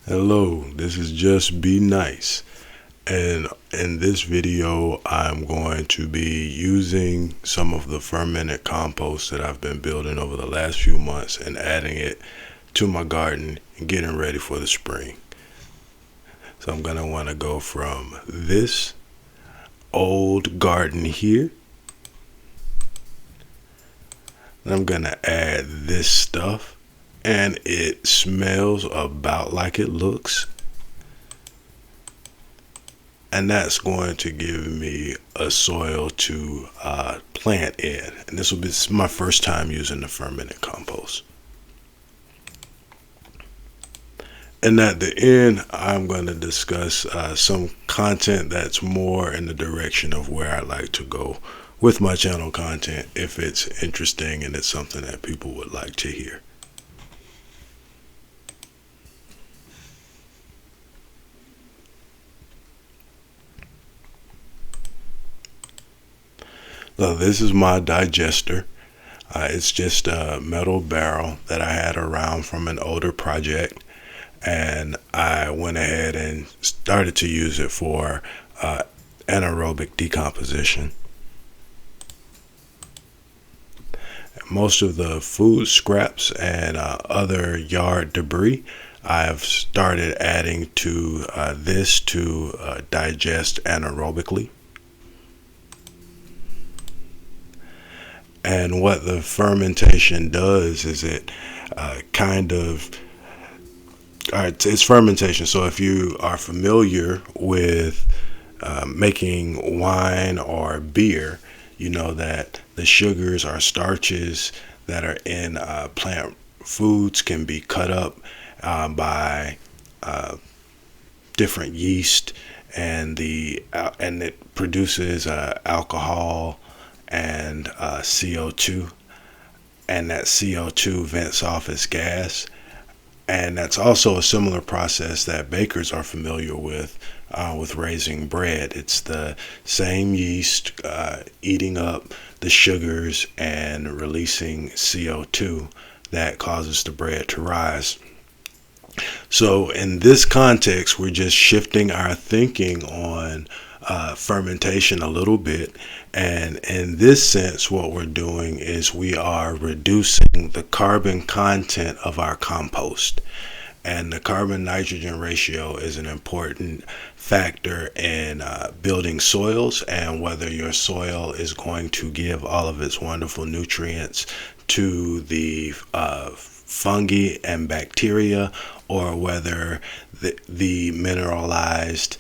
Hello, this is Just Be Nice, and in this video I'm going to be using some of the fermented compost that I've been building over the last few months and adding it to my garden and getting ready for the spring. So I'm going to want to go from this old garden here, and I'm going to add this stuff. And it smells about like it looks. And that's going to give me a soil to plant in. And this will be my first time using the fermented compost. And at the end, I'm going to discuss some content that's more in the direction of where I like to go with my channel content, if it's interesting and it's something that people would like to hear. So this is my digester. It's just a metal barrel that I had around from an older project, and I went ahead and started to use it for anaerobic decomposition. Most of the food scraps and other yard debris I've started adding to this to digest anaerobically. And what the fermentation does is it it's fermentation. So if you are familiar with making wine or beer, you know that the sugars or starches that are in plant foods can be cut up by different yeast, and it produces alcohol and CO2, and that CO2 vents off as gas. And that's also a similar process that bakers are familiar with raising bread. It's the same yeast eating up the sugars and releasing CO2 that causes the bread to rise. So in this context, we're just shifting our thinking on fermentation a little bit. And in this sense, what we're doing is we are reducing the carbon content of our compost. And the carbon nitrogen ratio is an important factor in building soils, and whether your soil is going to give all of its wonderful nutrients to the fungi and bacteria, or whether the mineralized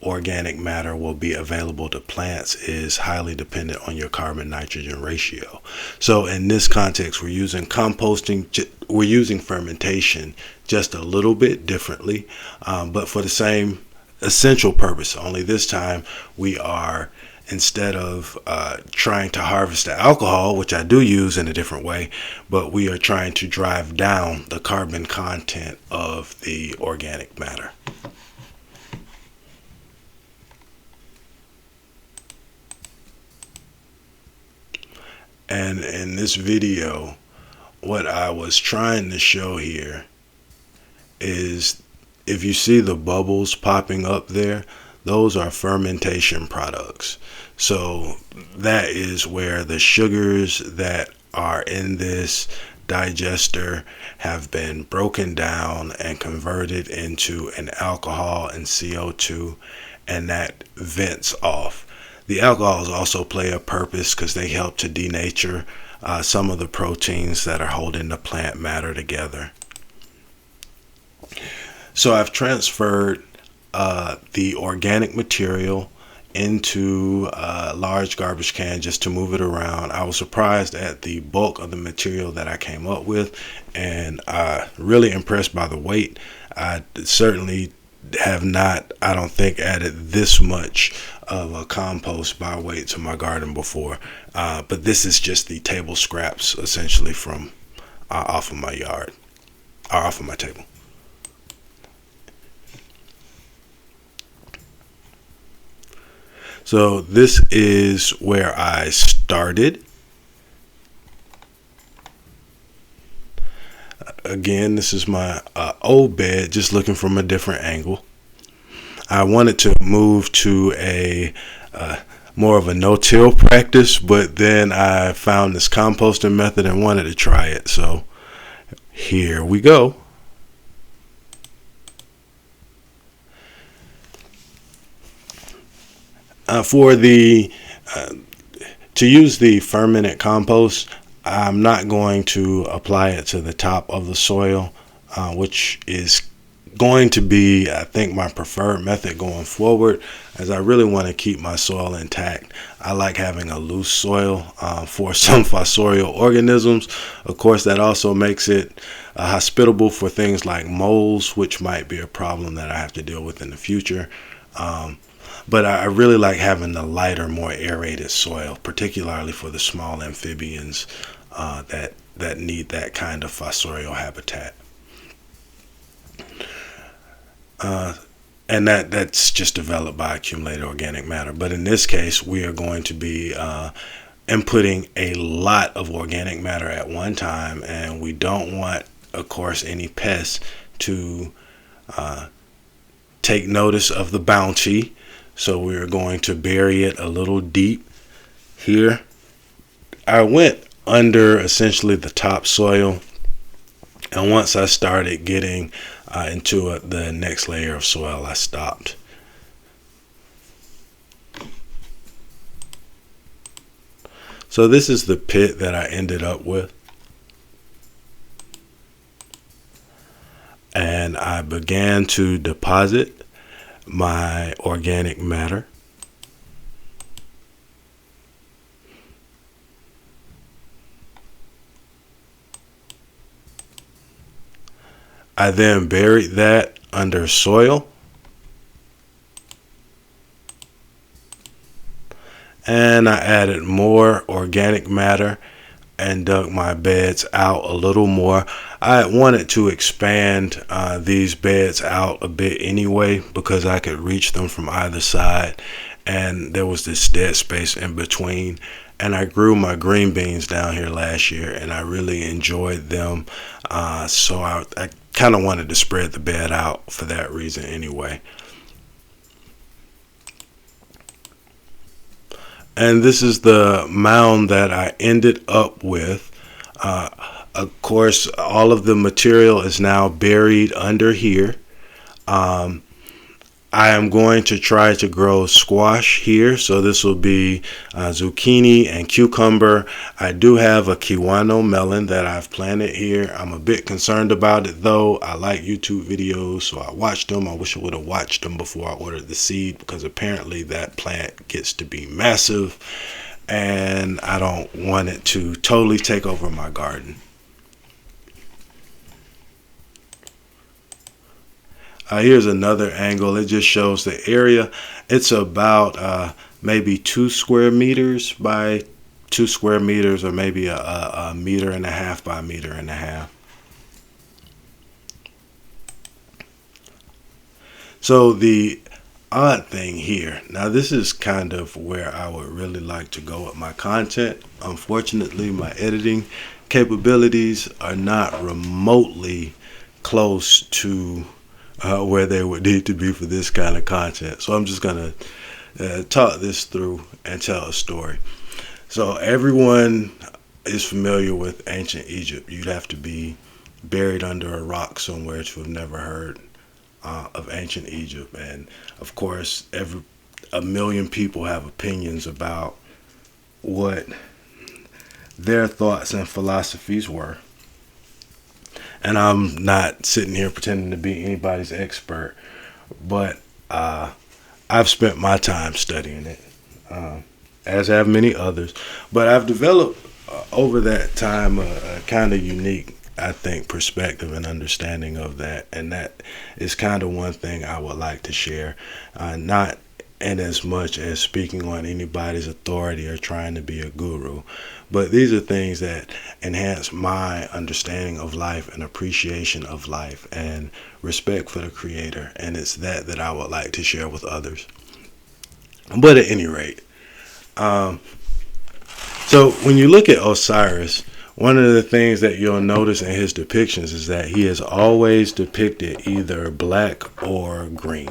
organic matter will be available to plants is highly dependent on your carbon nitrogen ratio. So in this context, we're using composting, we're using fermentation just a little bit differently, but for the same essential purpose. Only this time we are, instead of trying to harvest the alcohol, which I do use in a different way, but we are trying to drive down the carbon content of the organic matter. And in this video, what I was trying to show here is, if you see the bubbles popping up there, those are fermentation products. So that is where the sugars that are in this digester have been broken down and converted into an alcohol and CO2, and that vents off. The alcohols also play a purpose because they help to denature some of the proteins that are holding the plant matter together. So I've transferred the organic material into a large garbage can just to move it around. I was surprised at the bulk of the material that I came up with, and really impressed by the weight. I certainly have not, I don't think, added this much of a compost by weight to my garden before, but this is just the table scraps essentially from off of my yard, or off of my table. So this is where I started. again, this is my old bed, just looking from a different angle. I wanted to move to a more of a no-till practice, but then I found this composting method and wanted to try it. So here we go. To use the fermented compost, I'm not going to apply it to the top of the soil, which is going to be, I think, my preferred method going forward, as I really want to keep my soil intact. I like having a loose soil for some fossorial organisms. Of course, that also makes it hospitable for things like moles, which might be a problem that I have to deal with in the future. But I really like having the lighter, more aerated soil, particularly for the small amphibians that need that kind of fossorial habitat. And that's just developed by accumulated organic matter. But in this case, we are going to be inputting a lot of organic matter at one time, and we don't want, of course, any pests to take notice of the bounty. So we're going to bury it a little deep here. I went under essentially the topsoil, and once I started getting into the next layer of soil, I stopped. So this is the pit that I ended up with. And I began to deposit my organic matter. I then buried that under soil, and I added more organic matter and dug my beds out a little more. I wanted to expand these beds out a bit anyway, because I could reach them from either side, and there was this dead space in between. And I grew my green beans down here last year, and I really enjoyed them. So I kind of wanted to spread the bed out for that reason anyway. And this is the mound that I ended up with. Of course, all of the material is now buried under here. I am going to try to grow squash here. So this will be zucchini and cucumber. I do have a kiwano melon that I've planted here. I'm a bit concerned about it though. I like YouTube videos, so I watched them. I wish I would have watched them before I ordered the seed, because apparently that plant gets to be massive and I don't want it to totally take over my garden. Here's another angle. It just shows the area. It's about maybe 2 square meters by 2 square meters, or maybe a meter and a half by a meter and a half. So the odd thing here, now this is kind of where I would really like to go with my content. Unfortunately, my editing capabilities are not remotely close to where they would need to be for this kind of content. So I'm just going to talk this through and tell a story. So everyone is familiar with ancient Egypt. You'd have to be buried under a rock somewhere to have never heard of ancient Egypt. And of course, a million people have opinions about what their thoughts and philosophies were. And I'm not sitting here pretending to be anybody's expert, but I've spent my time studying it, as have many others. But I've developed over that time a kind of unique, I think, perspective and understanding of that. And that is kind of one thing I would like to share, not in as much as speaking on anybody's authority or trying to be a guru. But these are things that enhance my understanding of life and appreciation of life and respect for the Creator. And it's that I would like to share with others. But at any rate, so when you look at Osiris, one of the things that you'll notice in his depictions is that he is always depicted either black or green.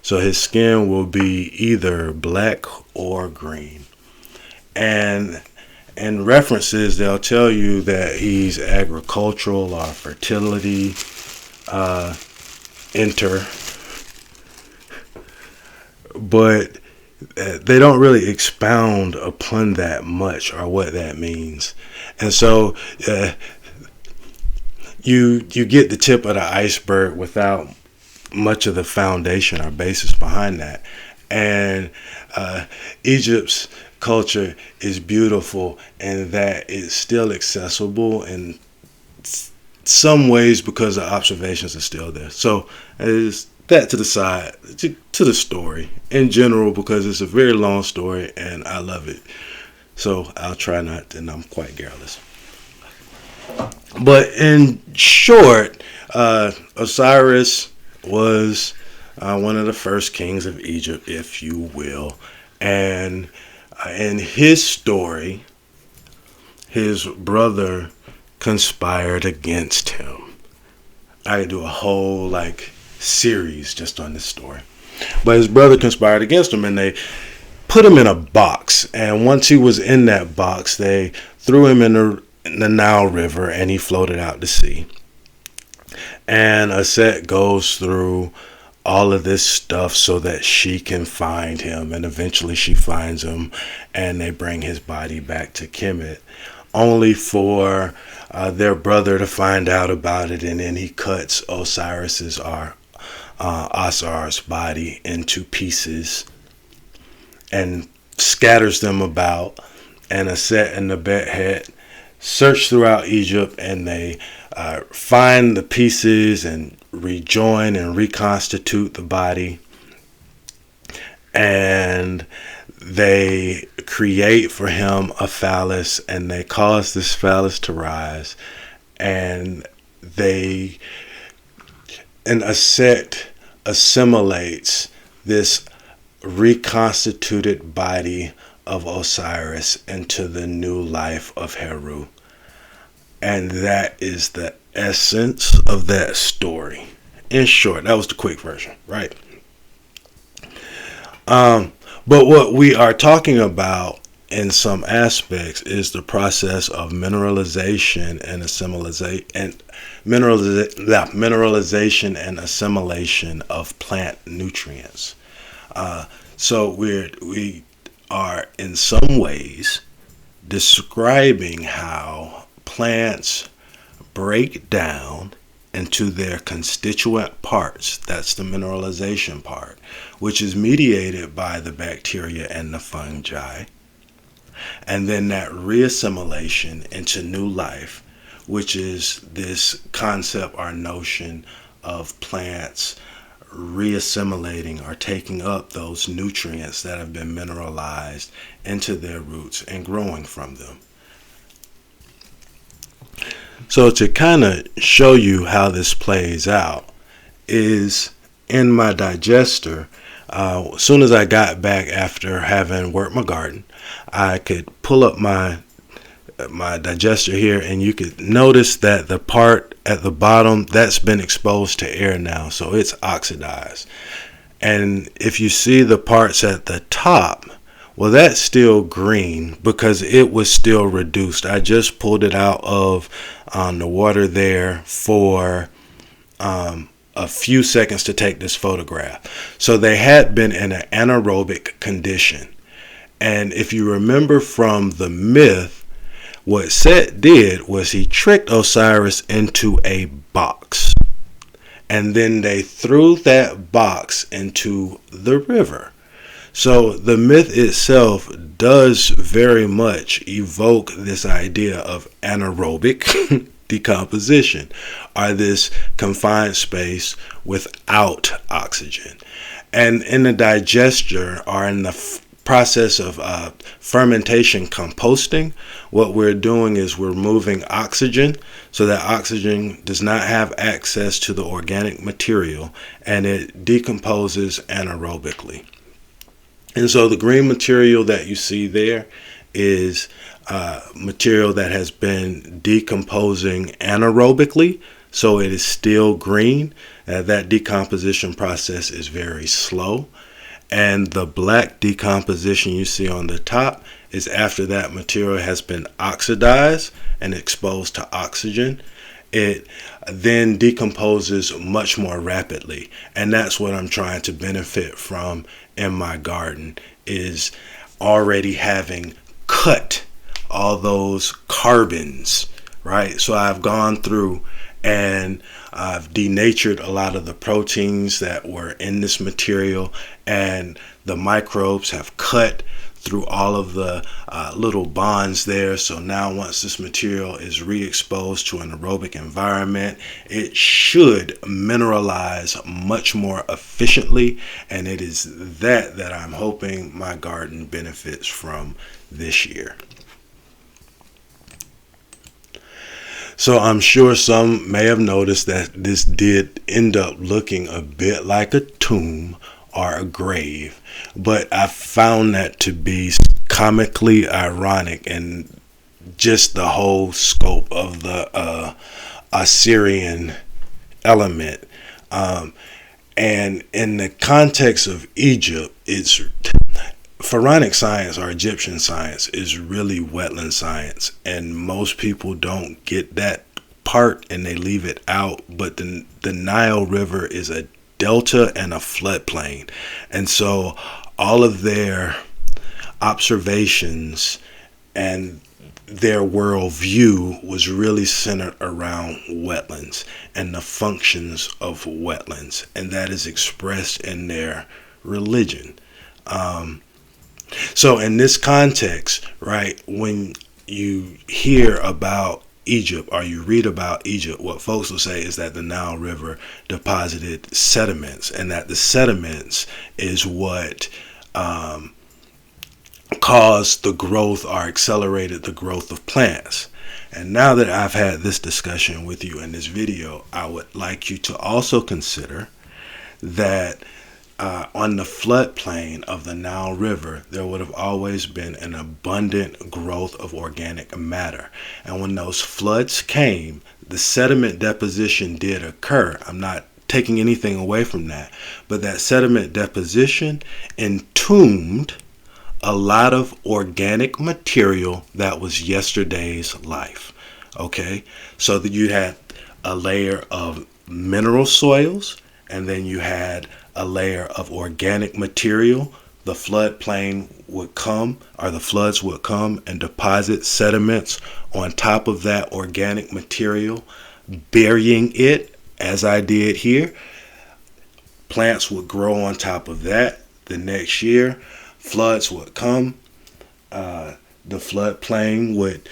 So his skin will be either black or green. And in references, they'll tell you that he's agricultural or fertility but they don't really expound upon that much or what that means. And so you get the tip of the iceberg without much of the foundation or basis behind that. And Egypt's culture is beautiful in that it's still accessible in some ways because the observations are still there. So is that to the side, to the story in general, because it's a very long story and I love it. So I'll try not to, and I'm quite garrulous. But in short, Osiris was one of the first kings of Egypt, if you will. And in his story, his brother conspired against him. I could do a whole series just on this story. But his brother conspired against him, and they put him in a box. And once he was in that box, they threw him in the Nile River, and he floated out to sea. And Aset goes through all of this stuff so that she can find him, and eventually she finds him, and they bring his body back to Kemet, only for their brother to find out about it, and then he cuts Osiris's Asar's body into pieces and scatters them about. And Aset and the Bedhead search throughout Egypt, and they find the pieces and rejoin and reconstitute the body. And they create for him a phallus, and they cause this phallus to rise. And Aset assimilates this reconstituted body of Osiris into the new life of Heru. And that is the essence of that story. In short, that was the quick version, right? But what we are talking about in some aspects is the process of mineralization and mineralization and assimilation of plant nutrients. So we are in some ways describing how plants break down into their constituent parts. That's the mineralization part, which is mediated by the bacteria and the fungi. And then that reassimilation into new life, which is this concept or notion of plants reassimilating or taking up those nutrients that have been mineralized into their roots and growing from them. So to kind of show you how this plays out is in my digester. As soon as I got back after having worked my garden, I could pull up my digester here, and you could notice that the part at the bottom, that's been exposed to air now, so it's oxidized. And if you see the parts at the top, well, that's still green because it was still reduced. I just pulled it out of the water there for a few seconds to take this photograph. So they had been in an anaerobic condition. And if you remember from the myth, what Set did was he tricked Osiris into a box. And then they threw that box into the river. So the myth itself does very much evoke this idea of anaerobic decomposition, or this confined space without oxygen. And in the digester, or in the process of fermentation composting, what we're doing is we're moving oxygen so that oxygen does not have access to the organic material, and it decomposes anaerobically. And so the green material that you see there is material that has been decomposing anaerobically, so it is still green. That decomposition process is very slow. And the black decomposition you see on the top is after that material has been oxidized and exposed to oxygen. It then decomposes much more rapidly. And that's what I'm trying to benefit from in my garden, is already having cut all those carbons, right? So I've gone through and I've denatured a lot of the proteins that were in this material, and the microbes have cut through all of the little bonds there. So now once this material is re-exposed to an aerobic environment, it should mineralize much more efficiently, and it is that I'm hoping my garden benefits from this year. So I'm sure some may have noticed that this did end up looking a bit like a tomb or a grave, but I found that to be comically ironic in just the whole scope of the Assyrian element. And in the context of Egypt, it's pharaonic science or Egyptian science is really wetland science, and most people don't get that part and they leave it out. But the Nile River is a delta and a floodplain, and so all of their observations and their worldview was really centered around wetlands and the functions of wetlands, and that is expressed in their religion. So in this context, right, when you hear about Egypt or you read about Egypt, what folks will say is that the Nile River deposited sediments, and that the sediments is what caused the growth or accelerated the growth of plants. And now that I've had this discussion with you in this video, I would like you to also consider that on the floodplain of the Nile River, there would have always been an abundant growth of organic matter. And when those floods came, the sediment deposition did occur. I'm not taking anything away from that, but that sediment deposition entombed a lot of organic material that was yesterday's life. Okay, so that you had a layer of mineral soils, and then you had a layer of organic material. The floodplain would come, or the floods would come and deposit sediments on top of that organic material, burying it, as I did here. Plants would grow on top of that. The next year, floods would come. The floodplain would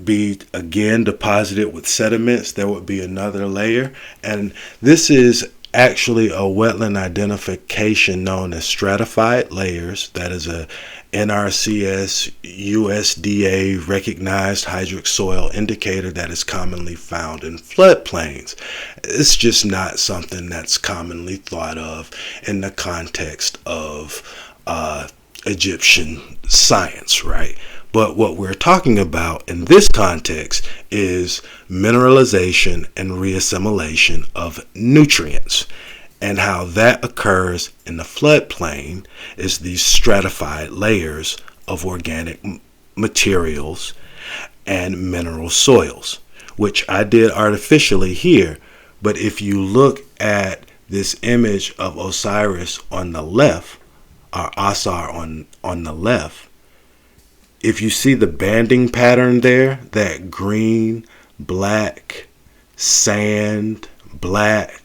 be again deposited with sediments. There would be another layer. And this is actually a wetland identification known as stratified layers. That is a NRCS USDA recognized hydric soil indicator that is commonly found in floodplains. It's just not something that's commonly thought of in the context of Egyptian science, right? But what we're talking about in this context is mineralization and reassimilation of nutrients. And how that occurs in the floodplain is these stratified layers of organic materials and mineral soils, which I did artificially here. But if you look at this image of Osiris on the left, or Asar on the left, if you see the banding pattern there, that green, black, sand, black,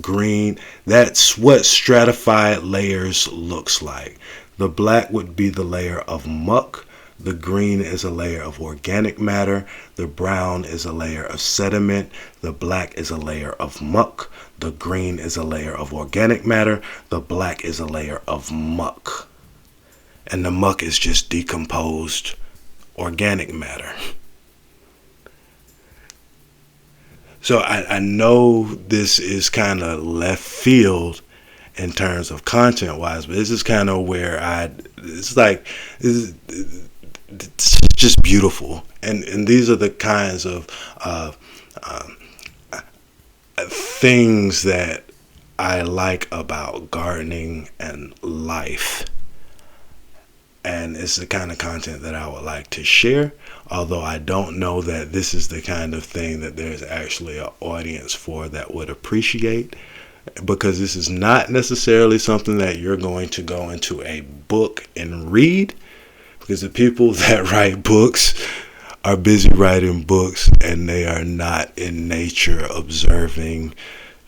green, that's what stratified layers looks like. The black would be the layer of muck. The green is a layer of organic matter. The brown is a layer of sediment. The black is a layer of muck. The green is a layer of organic matter. The black is a layer of muck. And the muck is just decomposed organic matter. So I know this is kind of left field in terms of content wise, but this is kind of where it's just beautiful. And these are the kinds of things that I like about gardening and life. And it's the kind of content that I would like to share, although I don't know that this is the kind of thing that there's actually an audience for that would appreciate, because this is not necessarily something that you're going to go into a book and read, because the people that write books are busy writing books and they are not in nature observing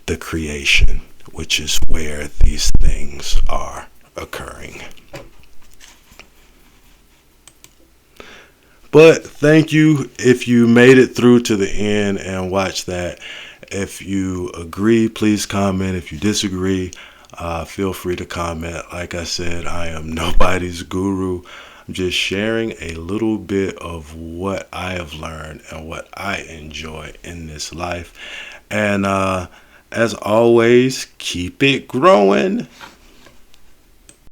the creation, which is where these things are occurring. But thank you if you made it through to the end and watched that. If you agree, please comment. If you disagree, feel free to comment. Like I said, I am nobody's guru. I'm just sharing a little bit of what I have learned and what I enjoy in this life. And as always, keep it growing.